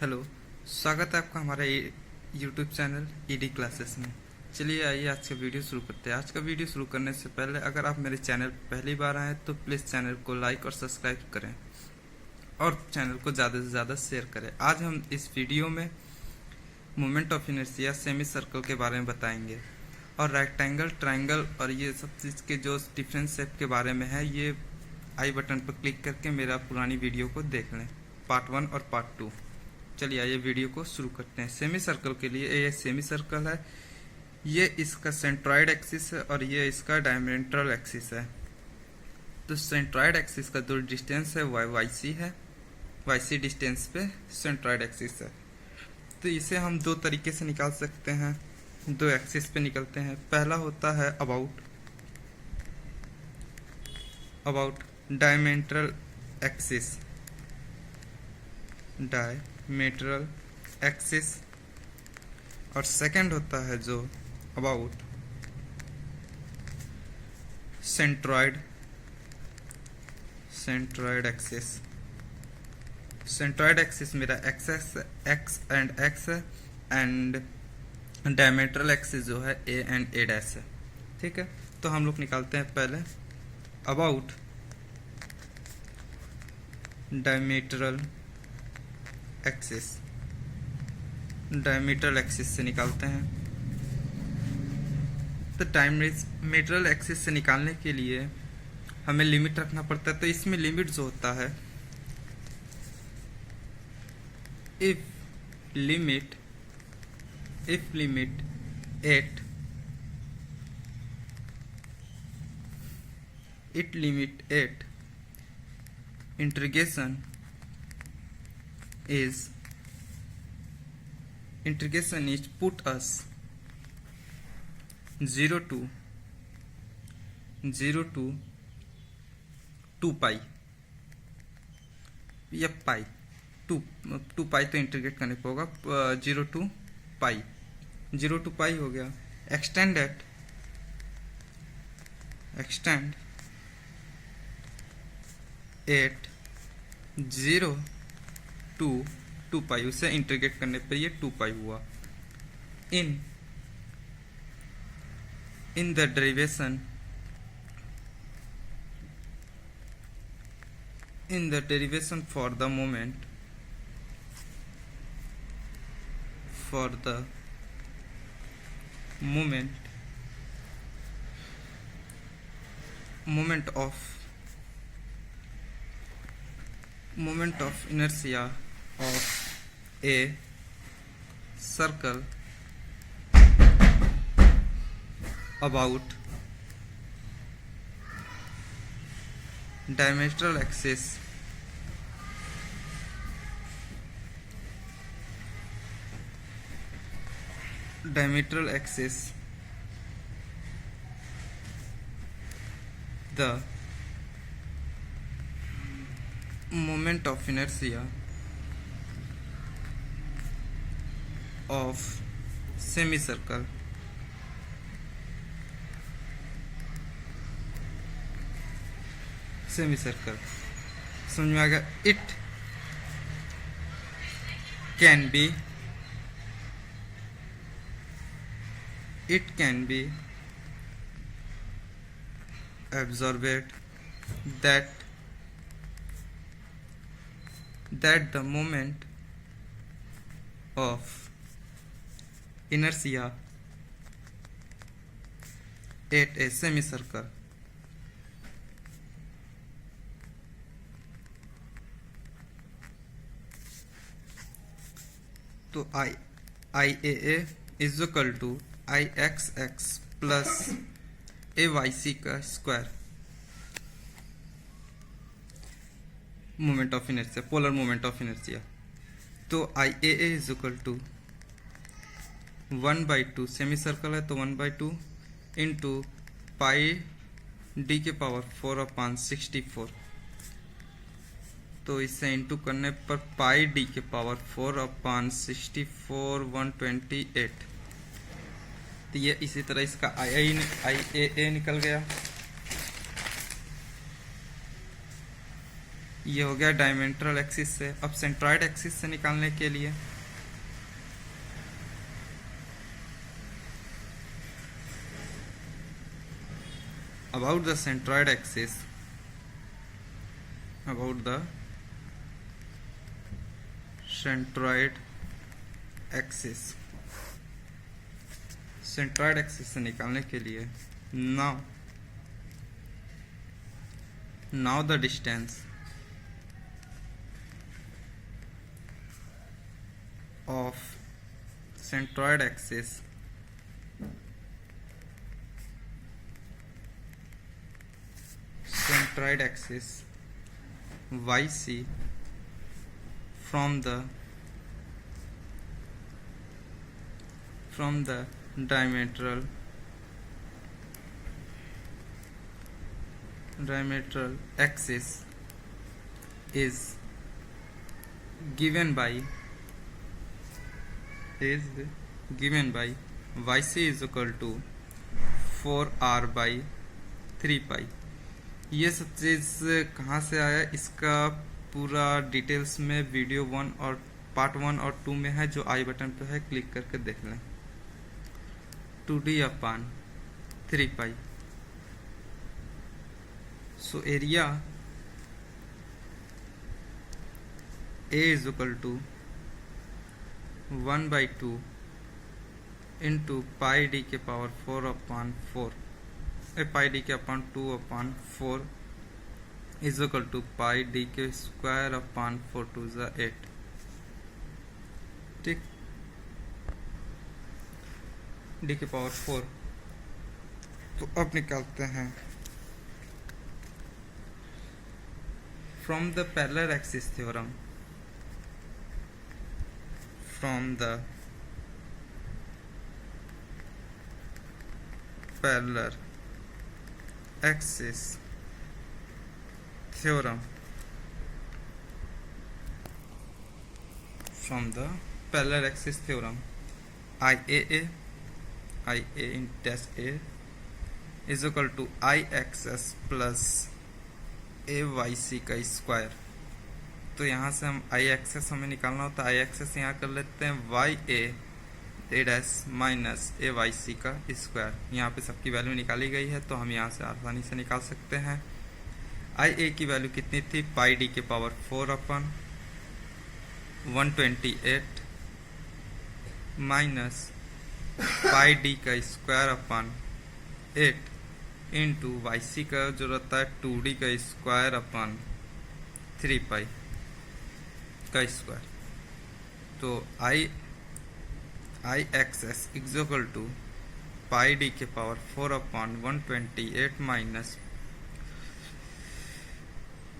Hello, स्वागत है आपका हमारे यूट्यूब चैनल ईडी क्लासेस में। चलिए आइए आज का वीडियो शुरू करते हैं। आज का वीडियो शुरू करने से पहले अगर आप मेरे चैनल पर पहली बार आए तो प्लीज़ चैनल को लाइक और सब्सक्राइब करें और चैनल को ज़्यादा से ज़्यादा शेयर करें। आज हम इस वीडियो में moment of inertia semi circle के बारे में बताएंगे और रेक्टेंगल, ट्रायंगल और ये सब चीज़ के जो डिफरेंट शेप के बारे में है, ये आई बटन पर क्लिक करके मेरा पुरानी वीडियो को देख लें, पार्ट 1 और पार्ट 2। चलिए आइए वीडियो को शुरू करते हैं। सेमी सर्कल के लिए ये सेमी सर्कल है, ये इसका सेंट्रॉइड एक्सिस है और ये इसका डायमीटर एक्सिस है। तो सेंट्रॉइड एक्सिस का जो डिस्टेंस है वह वाईसी है, वाईसी डिस्टेंस पे सेंट्रॉइड एक्सिस है। तो इसे हम दो तरीके से निकाल सकते हैं, दो एक्सिस पे निकलते हैं। पहला होता है अबाउट डायमीटर एक्सिस, डायमीटरल एक्सिस, और सेकंड होता है जो about centroid axis. Centroid axis मेरा एक्स है एंड डायमीटरल एक्सिस जो है ए एंड ए डैश है। ठीक है, तो हम लोग निकालते हैं पहले अबाउट डायमीटरल एक्सिस। डायमीटरल एक्सिस से निकालते हैं। तो डायमीटरल एक्सिस से निकालने के लिए हमें लिमिट रखना पड़ता है। तो इसमें लिमिट जो होता है, if limit at integration is put us 0 to 2 पाई या पाई 2 पाई, तो इंटीग्रेट करने पर होगा 0 to पाई हो गया। एक्सटेंड एट 0 to 2 पाई, उसे इंटीग्रेट करने पर ये 2 पाई हुआ। In the derivation for the moment moment of inertia of a circle about diametral axis the moment of inertia of semicircle समझ में आ गया। It can be observed that the moment of inertia at a semicircle तो IA is equal to IXX plus AYC का square, moment of inertia, polar moment of inertia. तो IAA is equal to 1/2, semicircle है तो 1/2 into pi D के power 4/64। तो इसे into करने पर पाई डी के पावर 4/64 128। तो ये इसी तरह इसका IAA निकल गया। ये हो गया डायमेंट्रल एक्सिस से। अब सेंट्रॉइड एक्सिस से निकालने के लिए about the centroid axis, about the centroid axis, centroid axis से निकालने के लिए now the distance of centroid axis YC from the diametral axis is given by YC is equal to 4r by 3 pi। ये सब चीज़ कहाँ से आया, इसका पूरा डिटेल्स में वीडियो 1 और पार्ट 1 और 2 में है, जो आई बटन पे है, क्लिक करके देख लें। 2d/3 pi. So area A is equal to 1/2 into pi d के पावर 4/4 pi d के upon 2/4 is equal to pi d के स्क्वायर अपॉन 4 2 8। ठीक, d के पावर 4। तो अब निकालते हैं from the parallel axis theorem, from the parallel axis theorem, IAA in dash A is equal to IXS plus AYC का square. तो यहाँ से हम आई एक्सेस हमें निकालना होता है, आई एक्सेस यहाँ कर लेते हैं वाई ए डैश माइनस ए वाई सी का स्क्वायर। यहाँ पे सबकी वैल्यू निकाली गई है, तो हम यहाँ से आसानी से निकाल सकते हैं। आई ए की वैल्यू कितनी थी, पाई डी के पावर 4/128 माइनस पाई डी का square upon 8 into Y C का जो रहता है 2d का स्क्वायर अपॉन 3 पाई का स्क्वायर। तो I xx equal to pi D के पावर 4/128 माइनस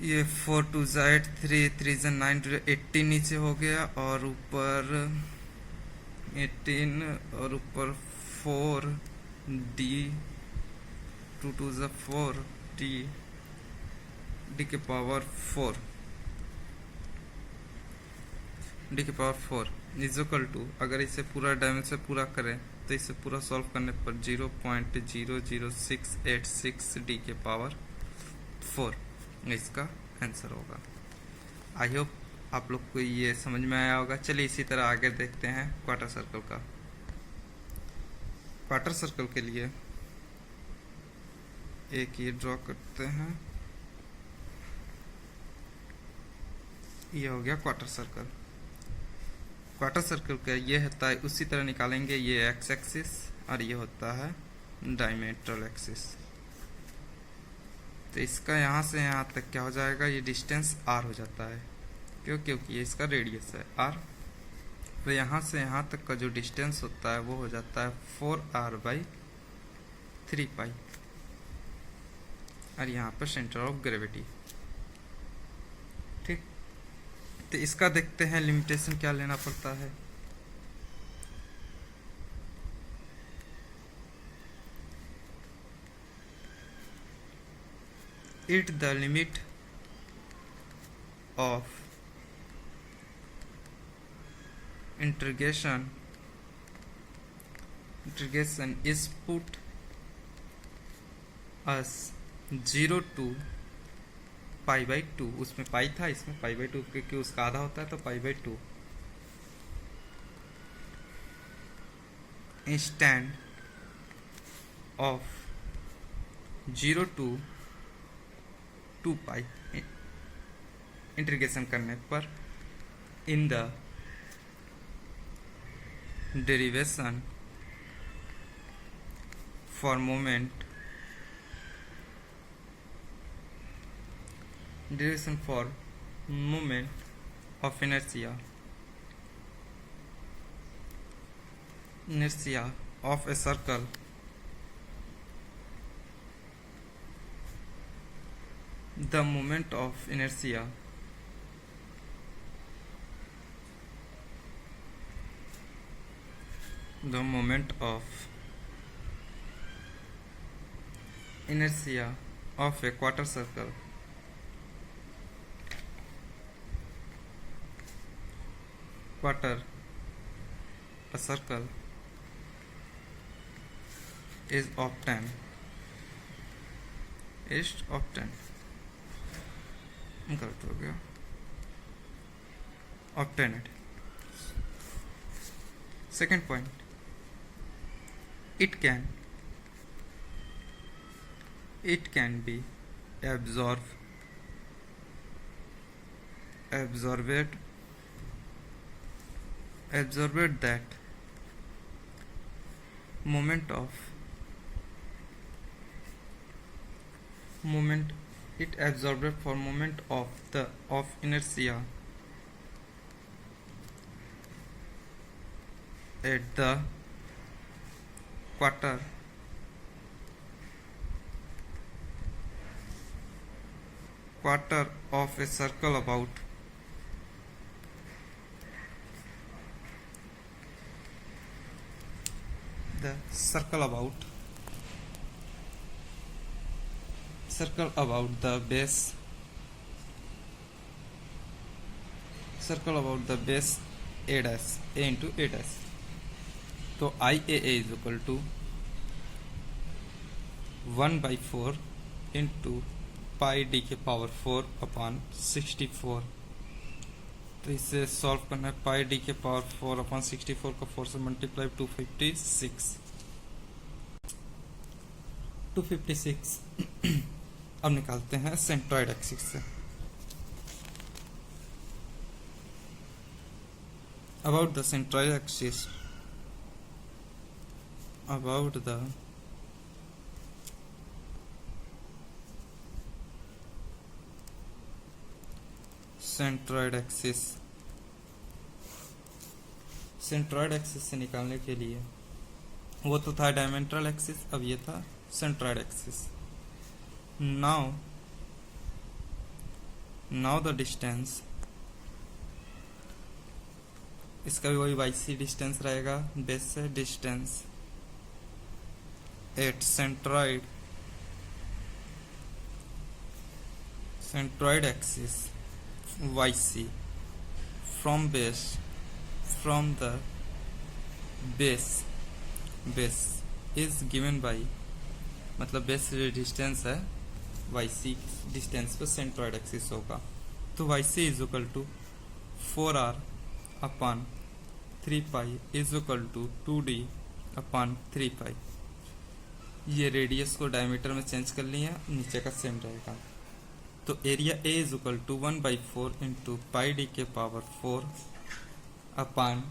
ये 4 2 8 3 3 9 18 नीचे हो गया, और ऊपर 18 और ऊपर 4 d 2 2 4 d के पावर 4 इज इक्वल टू, अगर इसे पूरा डायमेंशन पूरा करें तो इसे पूरा सॉल्व करने पर 0.00686 डी के पावर 4 इसका आंसर होगा। आई होप आप लोग को ये समझ में आया होगा। चलिए इसी तरह आगे देखते हैं क्वार्टर सर्कल का। क्वार्टर सर्कल के लिए एक ये ड्रॉ करते हैं, ये हो गया क्वार्टर सर्कल। क्वार्टर सर्कल का ये होता है, उसी तरह निकालेंगे, ये एक्स एक्सिस और ये होता है डायमेंट्रल एक्सिस। तो इसका यहाँ से यहाँ तक क्या हो जाएगा, ये डिस्टेंस आर हो जाता है, क्योंकि ये इसका रेडियस है आर। तो यहाँ से यहाँ तक का जो डिस्टेंस होता है वो हो जाता है 4r/3 पाई, और यहाँ पर सेंटर ऑफ ग्रेविटी। ठीक, तो इसका देखते हैं लिमिटेशन क्या लेना पड़ता है। It the limit of integration is put as 0 to π/2, उसमें पाई था, इसमें π/2, क्योंकि उसका आधा होता है तो π/2 इंस्टेंट ऑफ 0 to 2π इंटीग्रेशन करने पर in the derivation for moment of inertia of a circle the moment of inertia of a quarter circle a circle is obtained गलत हो गया, obtained. Second point, it can be absorbed that moment it absorbed for moment of inertia at the quarter of a circle about the circle about the base a into a dash. तो IAA is equal to 1/4 into pi d के power 4 upon 64. तो इसे solve करना है, पाई D के power 4 upon 64 का 4 से multiply 256. अब निकालते हैं सेंट्रॉइड एक्सिस से. About the centroid axis, centroid axis से निकालने के लिए, वो तो था डायमेंट्रल एक्सिस, अब ये था centroid axis. Now the distance, इसका भी वही YC डिस्टेंस रहेगा बेस से. Distance at centroid axis YC from the base is given by, मतलब बेस डिस्टेंस है YC डिस्टेंस पे सेंट्रॉइड एक्सिस होगा. तो YC is equal to 4R upon 3π is equal to 2D upon 3π. ये radius को diameter में change कर लिया, नीचे का सेम रहेगा. तो area A is equal to 1/4 into pi D के पावर 4 अपॉन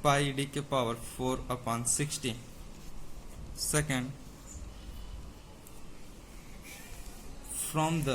पाई डी के power 4 upon 16. Second, from the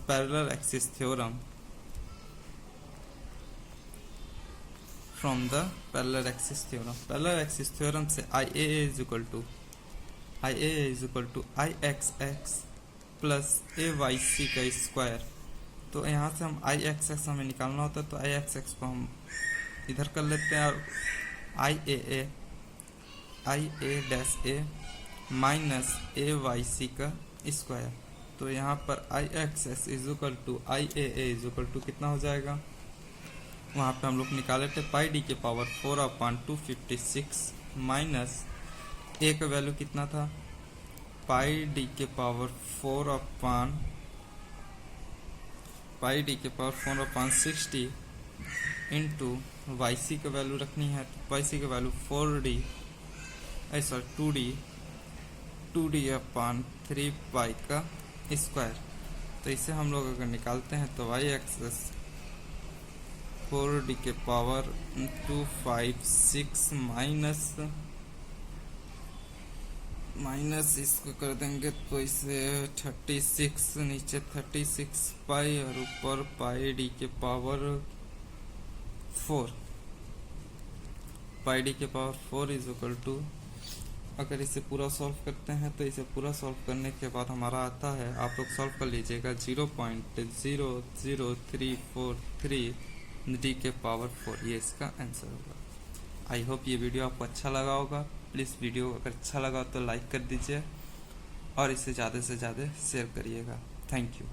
parallel axis theorem, parallel axis theorem से IAA is equal to IXX plus AYC का square. तो यहाँ से हम IXX हमें निकालना होता है, तो IXX को हम इधर कर लेते हैं, और IA माइनस AYC का स्क्वायर. तो यहाँ पर IXX is equal to IAA is equal to कितना हो जाएगा, वहाँ पे हम लोग निकाले थे पाई डी के पावर 4/256 माइनस ए का वैल्यू कितना था, पाई डी के पावर 4/60 इंटू वाई सी का वैल्यू रखनी है, तो वाई सी का वैल्यू 2d/3 पाई का स्क्वायर। तो इसे हम लोग अगर निकालते हैं तो वाई एक्सेस 4d के पावर 256 माइनस इसको कर देंगे तो इसे 36, नीचे 36 पाई और ऊपर पाई डी के पावर 4, पाई डी के पावर 4 इज इक्वल टू, अगर इसे पूरा सॉल्व करते हैं तो इसे पूरा सॉल्व करने के बाद हमारा आता है, आप लोग सॉल्व कर लीजिएगा 0.00343 डी के पावर 4, ये इसका आंसर होगा। आई होप ये वीडियो आपको अच्छा लगा होगा। प्लीज़ वीडियो अगर अच्छा लगा तो लाइक कर दीजिए और इसे ज़्यादा से ज़्यादा शेयर करिएगा। Thank you.